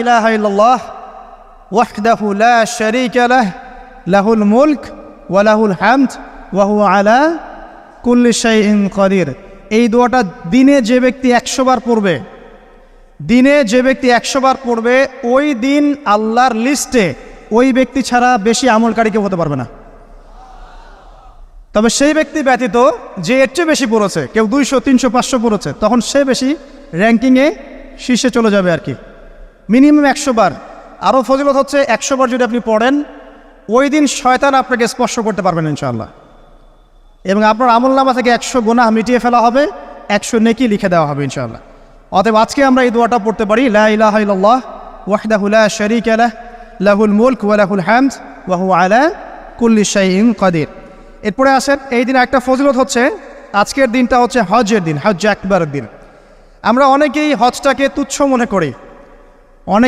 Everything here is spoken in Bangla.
ইলাহা ইল্লাল্লাহ ওয়াহদাহু লা শারীকা লাহ লাহুল মুলক ওয়া লাহুল হামদ ওয়া হুয়া আলা কুল্লি শাইইন কাদির। এই দোয়াটা দিনে যে ব্যক্তি 100 বার পড়বে, ওই দিন আল্লাহর লিস্টে ওই ব্যক্তি ছাড়া বেশি আমলকারী কেউ হতে পারবে না। তবে সেই ব্যক্তি ব্যতীত যে এর চেয়ে বেশি পড়েছে, কেউ 200, 300, 500 পড়েছে, তখন সে বেশি র্যাঙ্কিংয়ে শীর্ষে চলে যাবে আর কি। মিনিমাম 100 বার। আরও ফজিলত হচ্ছে 100 বার যদি আপনি পড়েন, ওই দিন শয়তান আপনাকে স্পর্শ করতে পারবেন ইনশাআল্লাহ, এবং আপনার আমলনামা থেকে 100 গুনাহ মিটিয়ে ফেলা হবে, 100 নেকি লিখে দেওয়া হবে ইনশাআল্লাহ। অতএব আজকে আমরা এই দোয়াটা পড়তে পারি, লা ইলাহা ইল্লাল্লাহ ওয়াহদাহু লা শারীকা লাহ লাহুল মুলক ওয়া লাহুল হামদ ওয়া হুয়া আলা কুল্লি শাইইন কাদির। এরপরে আসেন, এই দিন একটা ফজিলত হচ্ছে, আজকের দিনটা হচ্ছে হজের দিন, হজ আকবরের দিন। আমরা অনেকেই হজটাকে তুচ্ছ মনে করি, অনেকে